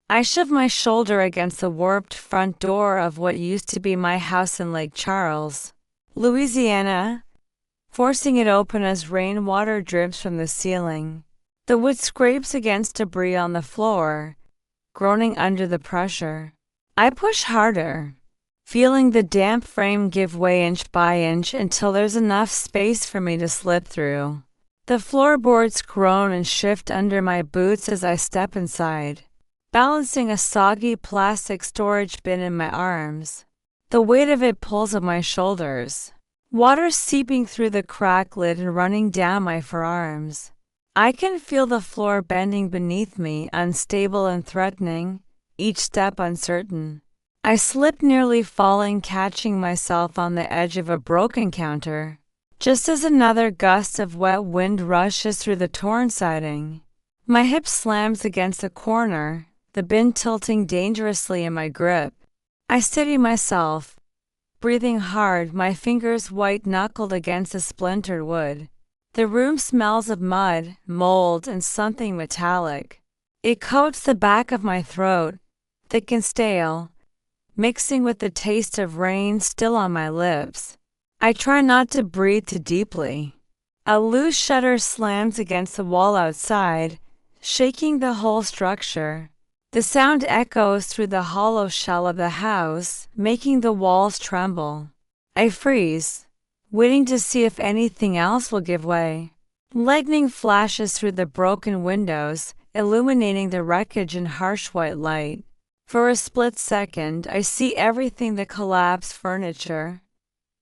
I shoved my shoulder against the warped front door of what used to be my house in Lake Charles, Louisiana, forcing it open as rainwater drips from the ceiling. The wood scrapes against debris on the floor, groaning under the pressure. I push harder, feeling the damp frame give way inch by inch until there's enough space for me to slip through. The floorboards groan and shift under my boots as I step inside, balancing a soggy plastic storage bin in my arms. The weight of it pulls at my shoulders, water seeping through the crack lid and running down my forearms. I can feel the floor bending beneath me, unstable and threatening, each step uncertain. I slip, nearly falling, catching myself on the edge of a broken counter, just as another gust of wet wind rushes through the torn siding. My hip slams against the corner, the bin tilting dangerously in my grip. I steady myself, breathing hard, my fingers white-knuckled against the splintered wood. The room smells of mud, mold, and something metallic. It coats the back of my throat, thick and stale, mixing with the taste of rain still on my lips. I try not to breathe too deeply. A loose shutter slams against the wall outside, shaking the whole structure. The sound echoes through the hollow shell of the house, making the walls tremble. I freeze, waiting to see if anything else will give way. Lightning flashes through the broken windows, illuminating the wreckage in harsh white light. For a split second, I see everything: the collapsed furniture,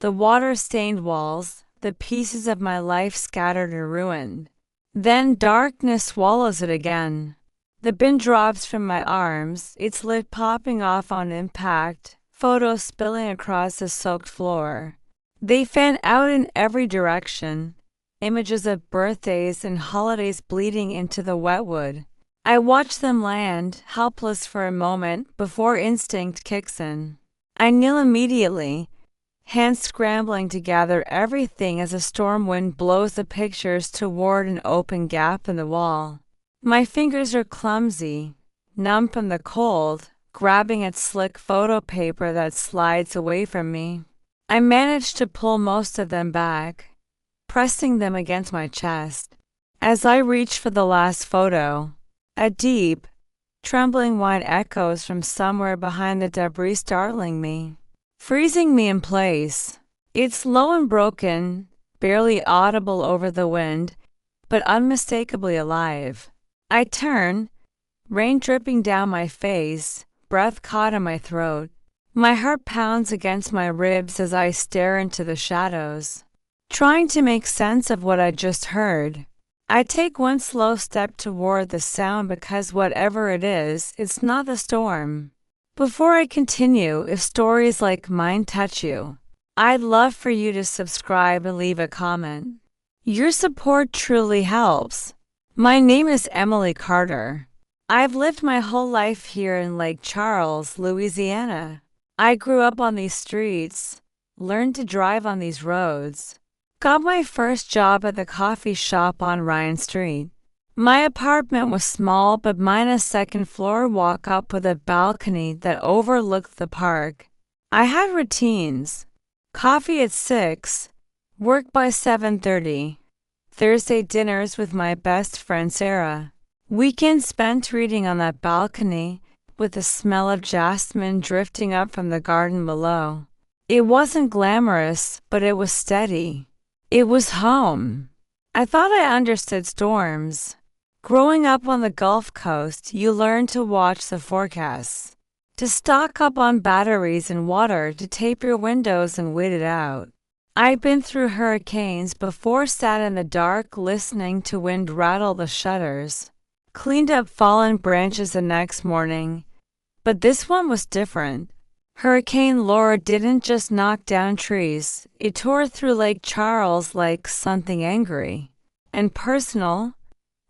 the water-stained walls, the pieces of my life scattered and ruined. Then darkness swallows it again. The bin drops from my arms, its lid popping off on impact, photos spilling across the soaked floor. They fan out in every direction, images of birthdays and holidays bleeding into the wetwood. I watch them land, helpless for a moment, before instinct kicks in. I kneel immediately, hands scrambling to gather everything as a storm wind blows the pictures toward an open gap in the wall. My fingers are clumsy, numb from the cold, grabbing at slick photo paper that slides away from me. I manage to pull most of them back, pressing them against my chest. As I reach for the last photo, a deep, trembling whine echoes from somewhere behind the debris, startling me, freezing me in place. It's low and broken, barely audible over the wind, but unmistakably alive. I turn, rain dripping down my face, breath caught in my throat. My heart pounds against my ribs as I stare into the shadows, trying to make sense of what I just heard. I take one slow step toward the sound because whatever it is, it's not the storm. Before I continue, if stories like mine touch you, I'd love for you to subscribe and leave a comment. Your support truly helps. My name is Emily Carter. I've lived my whole life here in Lake Charles, Louisiana. I grew up on these streets, learned to drive on these roads, got my first job at the coffee shop on Ryan Street. My apartment was small but mine a second-floor walk-up with a balcony that overlooked the park. I had routines: coffee at 6, work by 7:30, Thursday dinners with my best friend Sarah, weekends spent reading on that balcony with the smell of jasmine drifting up from the garden below. It wasn't glamorous, but it was steady. It was home. I thought I understood storms. Growing up on the Gulf Coast, you learn to watch the forecasts, to stock up on batteries and water, to tape your windows and wait it out. I'd been through hurricanes before, sat in the dark listening to wind rattle the shutters, cleaned up fallen branches the next morning. But this one was different. Hurricane Laura didn't just knock down trees, it tore through Lake Charles like something angry and personal,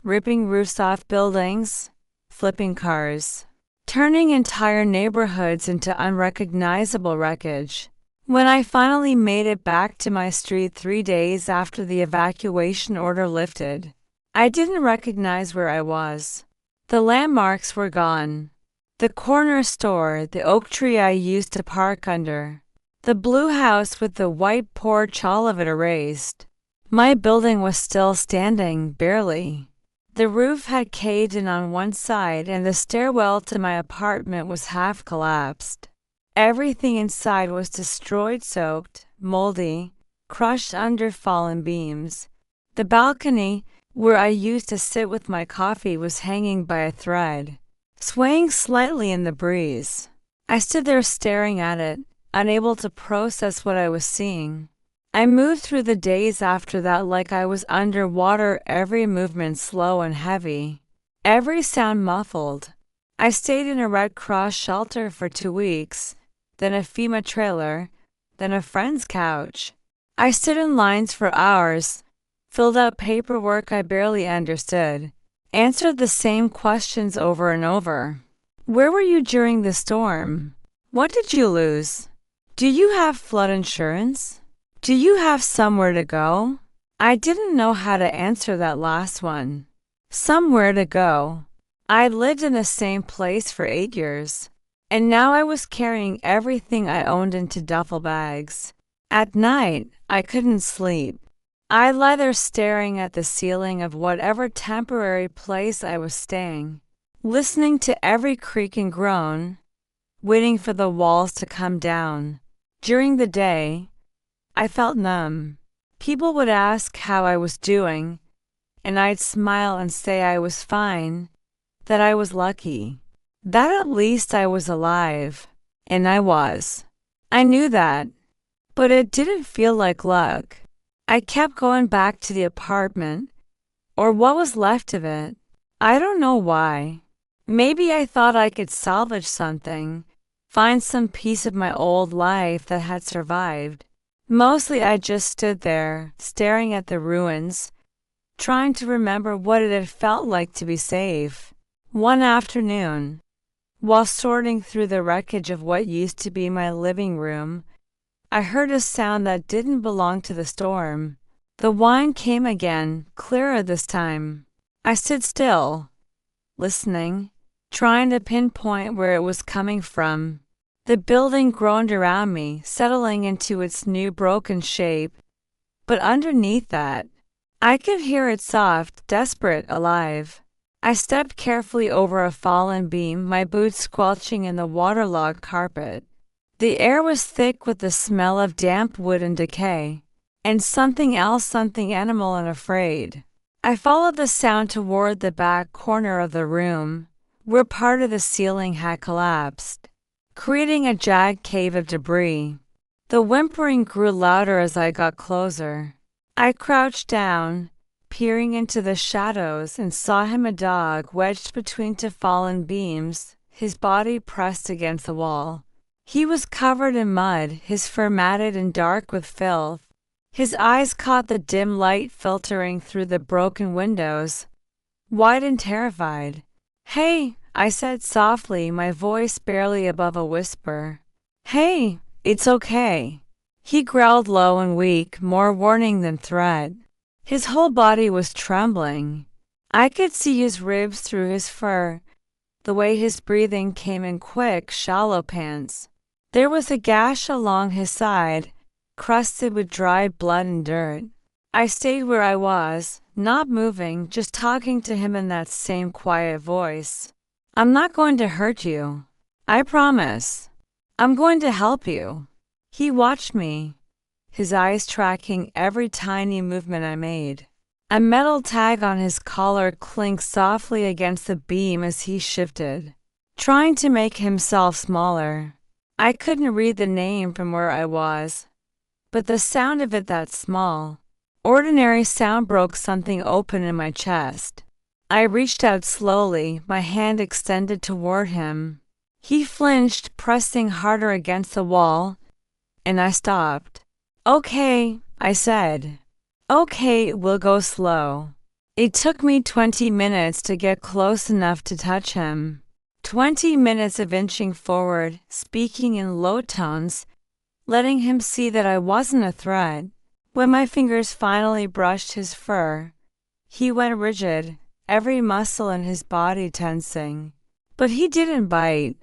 ripping roofs off buildings, flipping cars, turning entire neighborhoods into unrecognizable wreckage. When I finally made it back to my street 3 days after the evacuation order lifted, I didn't recognize where I was. The landmarks were gone. The corner store, the oak tree I used to park under. The blue house with the white porch, all of it erased. My building was still standing, barely. The roof had caved in on one side and the stairwell to my apartment was half collapsed. Everything inside was destroyed, soaked, moldy, crushed under fallen beams. The balcony, where I used to sit with my coffee, was hanging by a thread, swaying slightly in the breeze. I stood there staring at it, unable to process what I was seeing. I moved through the days after that like I was underwater, every movement slow and heavy, every sound muffled. I stayed in a Red Cross shelter for 2 weeks, then a FEMA trailer, then a friend's couch. I stood in lines for hours, filled out paperwork I barely understood, answered the same questions over and over. Where were you during the storm? What did you lose? Do you have flood insurance? Do you have somewhere to go? I didn't know how to answer that last one. Somewhere to go. I lived in the same place for 8 years, and now I was carrying everything I owned into duffel bags. At night, I couldn't sleep. I lay there staring at the ceiling of whatever temporary place I was staying, listening to every creak and groan, waiting for the walls to come down. During the day, I felt numb. People would ask how I was doing, and I'd smile and say I was fine, that I was lucky, that at least I was alive. And I was. I knew that, but it didn't feel like luck. I kept going back to the apartment, or what was left of it. I don't know why. Maybe I thought I could salvage something, find some piece of my old life that had survived. Mostly I just stood there, staring at the ruins, trying to remember what it had felt like to be safe. One afternoon, while sorting through the wreckage of what used to be my living room, I heard a sound that didn't belong to the storm. The whine came again, clearer this time. I stood still, listening, trying to pinpoint where it was coming from. The building groaned around me, settling into its new broken shape. But underneath that, I could hear it soft, desperate, alive. I stepped carefully over a fallen beam, my boots squelching in the waterlogged carpet. The air was thick with the smell of damp wood and decay, and something else, something animal and afraid. I followed the sound toward the back corner of the room, where part of the ceiling had collapsed, creating a jagged cave of debris. The whimpering grew louder as I got closer. I crouched down, peering into the shadows, and saw him, a dog wedged between two fallen beams, his body pressed against the wall. He was covered in mud, his fur matted and dark with filth. His eyes caught the dim light filtering through the broken windows, wide and terrified. "Hey," I said softly, my voice barely above a whisper. "Hey, it's okay." He growled low and weak, more warning than threat. His whole body was trembling. I could see his ribs through his fur, the way his breathing came in quick, shallow pants. There was a gash along his side, crusted with dried blood and dirt. I stayed where I was, not moving, just talking to him in that same quiet voice. "I'm not going to hurt you. I promise. I'm going to help you." He watched me, his eyes tracking every tiny movement I made. A metal tag on his collar clinked softly against the beam as he shifted, trying to make himself smaller. I couldn't read the name from where I was, but the sound of it, that small, ordinary sound, broke something open in my chest. I reached out slowly, my hand extended toward him. He flinched, pressing harder against the wall, and I stopped. "Okay," I said. "Okay, we'll go slow." It took me 20 minutes to get close enough to touch him. 20 minutes of inching forward, speaking in low tones, letting him see that I wasn't a threat. When my fingers finally brushed his fur, he went rigid, every muscle in his body tensing. But he didn't bite.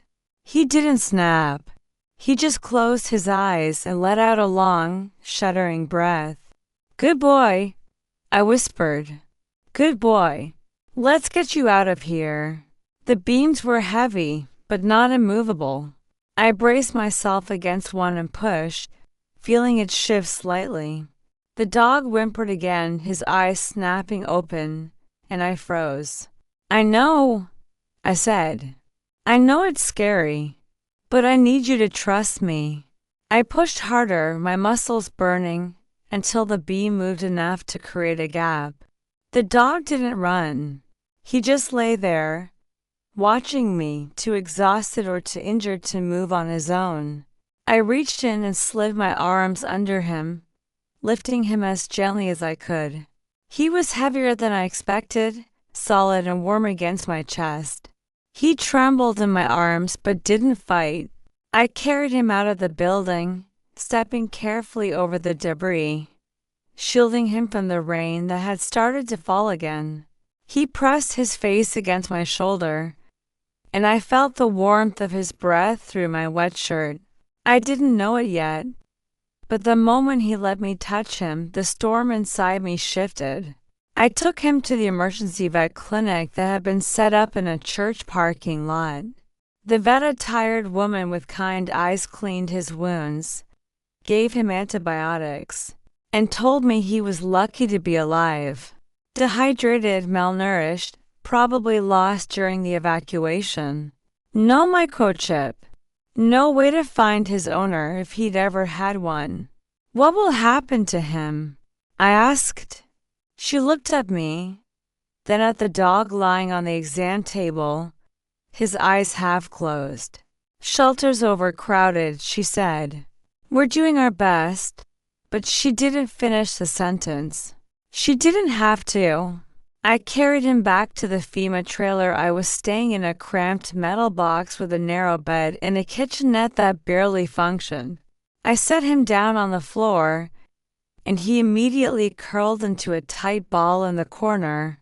He didn't snap. He just closed his eyes and let out a long, shuddering breath. "Good boy," I whispered. "Good boy. Let's get you out of here." The beams were heavy, but not immovable. I braced myself against one and pushed, feeling it shift slightly. The dog whimpered again, his eyes snapping open, and I froze. "I know," I said. "I know it's scary, but I need you to trust me." I pushed harder, my muscles burning, until the beam moved enough to create a gap. The dog didn't run. He just lay there, watching me, too exhausted or too injured to move on his own. I reached in and slid my arms under him, lifting him as gently as I could. He was heavier than I expected, solid and warm against my chest. He trembled in my arms but didn't fight. I carried him out of the building, stepping carefully over the debris, shielding him from the rain that had started to fall again. He pressed his face against my shoulder, and I felt the warmth of his breath through my wet shirt. I didn't know it yet, but the moment he let me touch him, the storm inside me shifted. I took him to the emergency vet clinic that had been set up in a church parking lot. The vet, a tired woman with kind eyes, cleaned his wounds, gave him antibiotics, and told me he was lucky to be alive. Dehydrated, malnourished, probably lost during the evacuation. No microchip. No way to find his owner if he'd ever had one. "What will happen to him?" I asked. She looked at me, then at the dog lying on the exam table, his eyes half closed. "Shelter's overcrowded," she said. "We're doing our best." But she didn't finish the sentence. She didn't have to. I carried him back to the FEMA trailer. I was staying in a cramped metal box with a narrow bed and a kitchenette that barely functioned. I set him down on the floor, and he immediately curled into a tight ball in the corner,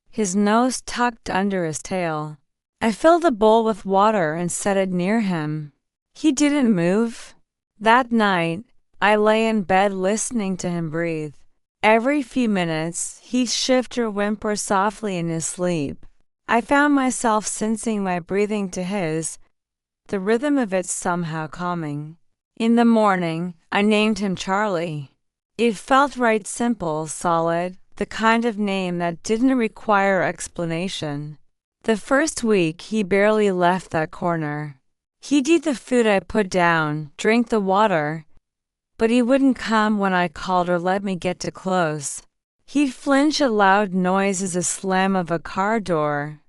his nose tucked under his tail. I filled a bowl with water and set it near him. He didn't move. That night, I lay in bed listening to him breathe. Every few minutes, he'd shift or whimper softly in his sleep. I found myself sensing my breathing to his, the rhythm of it somehow calming. In the morning, I named him Charlie. It felt right, simple, solid, the kind of name that didn't require explanation. The first week, he barely left that corner. He'd eat the food I put down, drink the water, but he wouldn't come when I called or let me get too close. He'd flinch at loud noises, the slam of a car door,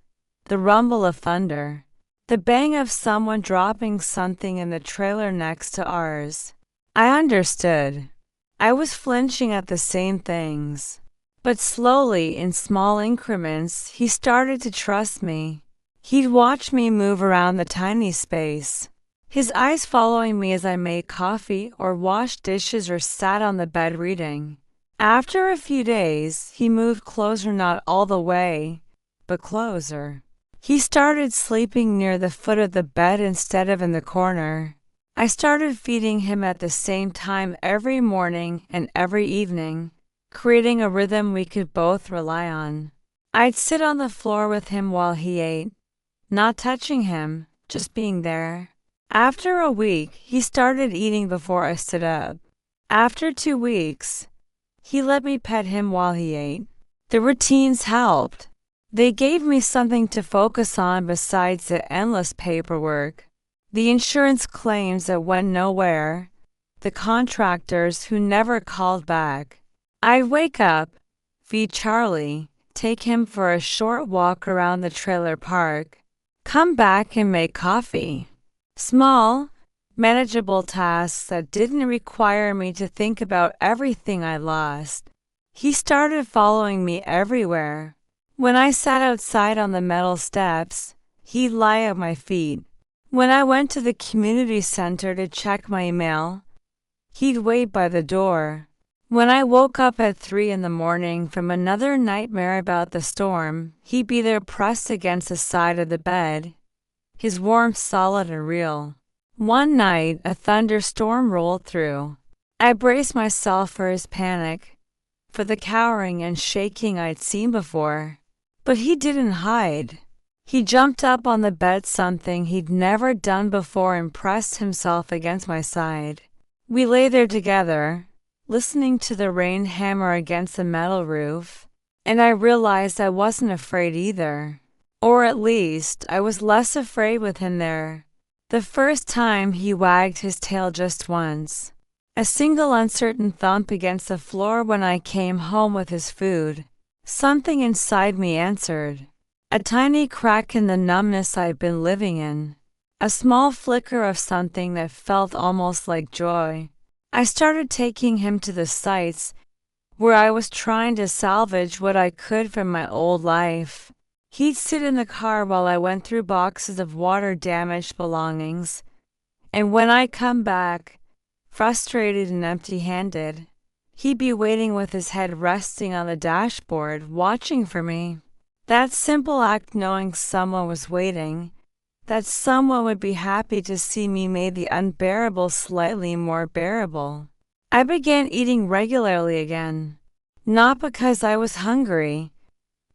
the rumble of thunder, the bang of someone dropping something in the trailer next to ours. I understood. I was flinching at the same things. But slowly, in small increments, he started to trust me. He'd watch me move around the tiny space, his eyes following me as I made coffee or washed dishes or sat on the bed reading. After a few days, he moved closer, not all the way, but closer. He started sleeping near the foot of the bed instead of in the corner. I started feeding him at the same time every morning and every evening, creating a rhythm we could both rely on. I'd sit on the floor with him while he ate, not touching him, just being there. After a week, he started eating before I stood up. After 2 weeks, he let me pet him while he ate. The routines helped. They gave me something to focus on besides the endless paperwork, the insurance claims that went nowhere, the contractors who never called back. I'd wake up, feed Charlie, take him for a short walk around the trailer park, come back and make coffee. Small, manageable tasks that didn't require me to think about everything I lost. He started following me everywhere. When I sat outside on the metal steps, he'd lie at my feet. When I went to the community center to check my email, he'd wait by the door. When I woke up at 3 in the morning from another nightmare about the storm, he'd be there pressed against the side of the bed, his warmth solid and real. One night, a thunderstorm rolled through. I braced myself for his panic, for the cowering and shaking I'd seen before. But he didn't hide. He jumped up on the bed, something he'd never done before, and pressed himself against my side. We lay there together, listening to the rain hammer against the metal roof, and I realized I wasn't afraid either. Or at least, I was less afraid with him there. The first time he wagged his tail just once. A single uncertain thump against the floor when I came home with his food. Something inside me answered. A tiny crack in the numbness I'd been living in. A small flicker of something that felt almost like joy. I started taking him to the sites where I was trying to salvage what I could from my old life. He'd sit in the car while I went through boxes of water-damaged belongings, and when I come back, frustrated and empty-handed, he'd be waiting with his head resting on the dashboard, watching for me. That simple act, knowing someone was waiting, that someone would be happy to see me, made the unbearable slightly more bearable. I began eating regularly again, not because I was hungry,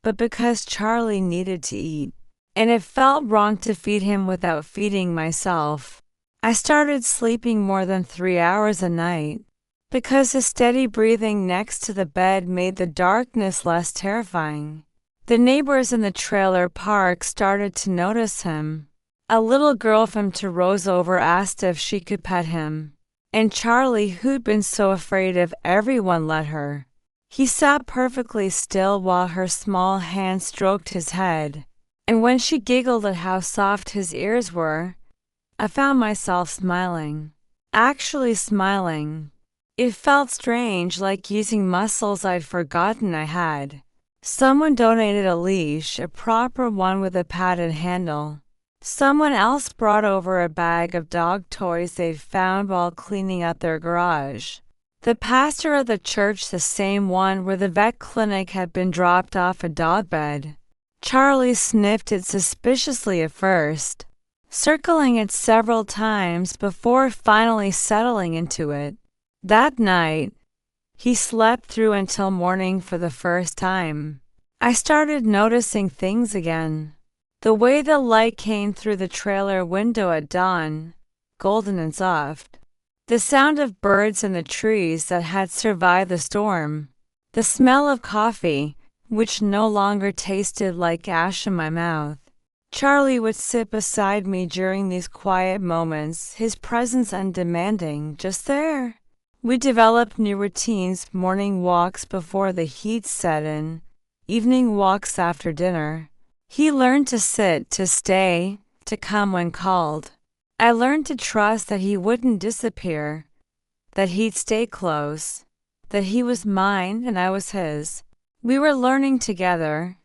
but because Charlie needed to eat, and it felt wrong to feed him without feeding myself. I started sleeping more than 3 hours a night, because the steady breathing next to the bed made the darkness less terrifying. The neighbors in the trailer park started to notice him. A little girl from Roseover asked if she could pet him, and Charlie, who'd been so afraid of everyone, let her. He sat perfectly still while her small hand stroked his head, and when she giggled at how soft his ears were, I found myself smiling. Actually smiling. It felt strange, like using muscles I'd forgotten I had. Someone donated a leash, a proper one with a padded handle. Someone else brought over a bag of dog toys they'd found while cleaning up their garage. The pastor of the church, the same one where the vet clinic had been, dropped off a dog bed. Charlie sniffed it suspiciously at first, circling it several times before finally settling into it. That night, he slept through until morning for the first time. I started noticing things again. The way the light came through the trailer window at dawn, golden and soft. The sound of birds in the trees that had survived the storm. The smell of coffee, which no longer tasted like ash in my mouth. Charlie would sit beside me during these quiet moments, his presence undemanding, just there. We developed new routines: morning walks before the heat set in, evening walks after dinner. He learned to sit, to stay, to come when called. I learned to trust that he wouldn't disappear, that he'd stay close, that he was mine and I was his. We were learning together,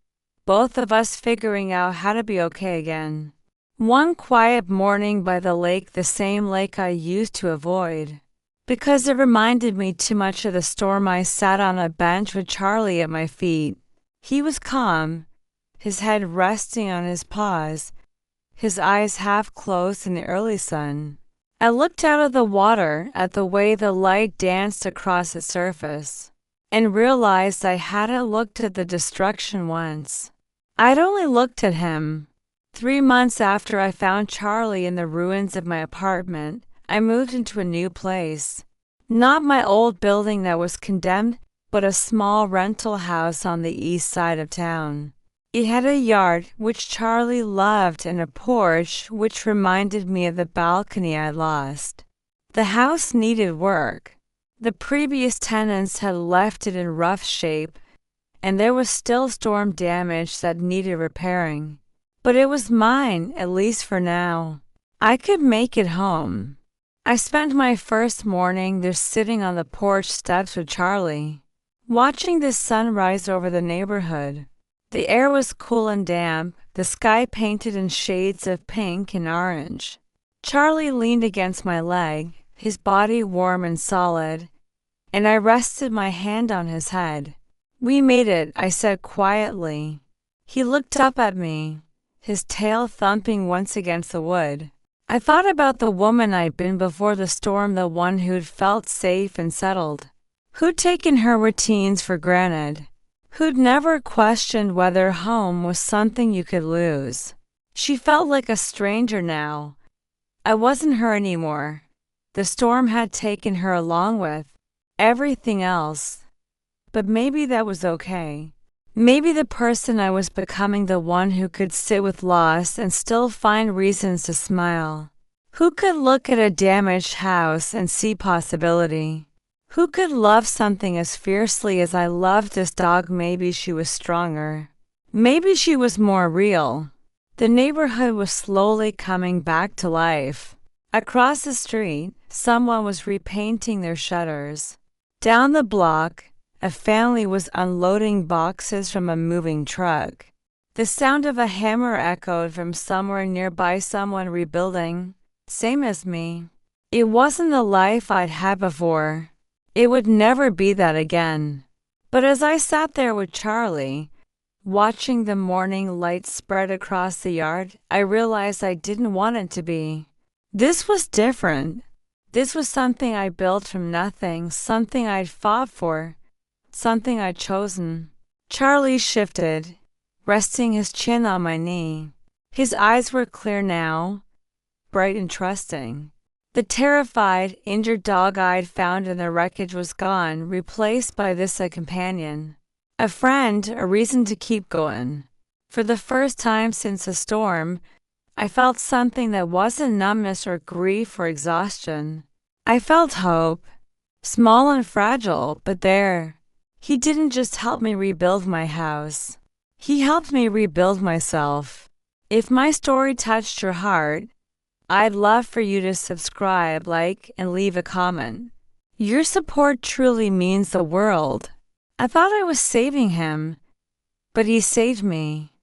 both of us figuring out how to be okay again. One quiet morning by the lake, the same lake I used to avoid, because it reminded me too much of the storm, I sat on a bench with Charlie at my feet. He was calm, his head resting on his paws, his eyes half closed in the early sun. I looked out of the water at the way the light danced across its surface, and realized I hadn't looked at the destruction once. I'd only looked at him. 3 months after I found Charlie in the ruins of my apartment, I moved into a new place. Not my old building that was condemned, but a small rental house on the east side of town. It had a yard, which Charlie loved, and a porch, which reminded me of the balcony I'd lost. The house needed work. The previous tenants had left it in rough shape, and there was still storm damage that needed repairing. But it was mine, at least for now. I could make it home. I spent my first morning there sitting on the porch steps with Charlie, watching the sun rise over the neighborhood. The air was cool and damp, the sky painted in shades of pink and orange. Charlie leaned against my leg, his body warm and solid, and I rested my hand on his head. "We made it," I said quietly. He looked up at me, his tail thumping once against the wood. I thought about the woman I'd been before the storm, the one who'd felt safe and settled, who'd taken her routines for granted, who'd never questioned whether home was something you could lose. She felt like a stranger now. I wasn't her anymore. The storm had taken her along with everything else. But maybe that was okay. Maybe the person I was becoming, the one who could sit with loss and still find reasons to smile. Who could look at a damaged house and see possibility? Who could love something as fiercely as I loved this dog? Maybe she was stronger. Maybe she was more real. The neighborhood was slowly coming back to life. Across the street, someone was repainting their shutters. Down the block, a family was unloading boxes from a moving truck. The sound of a hammer echoed from somewhere nearby, someone rebuilding, same as me. It wasn't the life I'd had before. It would never be that again. But as I sat there with Charlie, watching the morning light spread across the yard, I realized I didn't want it to be. This was different. This was something I built from nothing, something I'd fought for, something I'd chosen. Charlie shifted, resting his chin on my knee. His eyes were clear now, bright and trusting. The terrified, injured dog I'd found in the wreckage was gone, replaced by a companion. A friend, a reason to keep going. For the first time since the storm, I felt something that wasn't numbness or grief or exhaustion. I felt hope, small and fragile, but there. He didn't just help me rebuild my house. He helped me rebuild myself. If my story touched your heart, I'd love for you to subscribe, like, and leave a comment. Your support truly means the world. I thought I was saving him, but he saved me.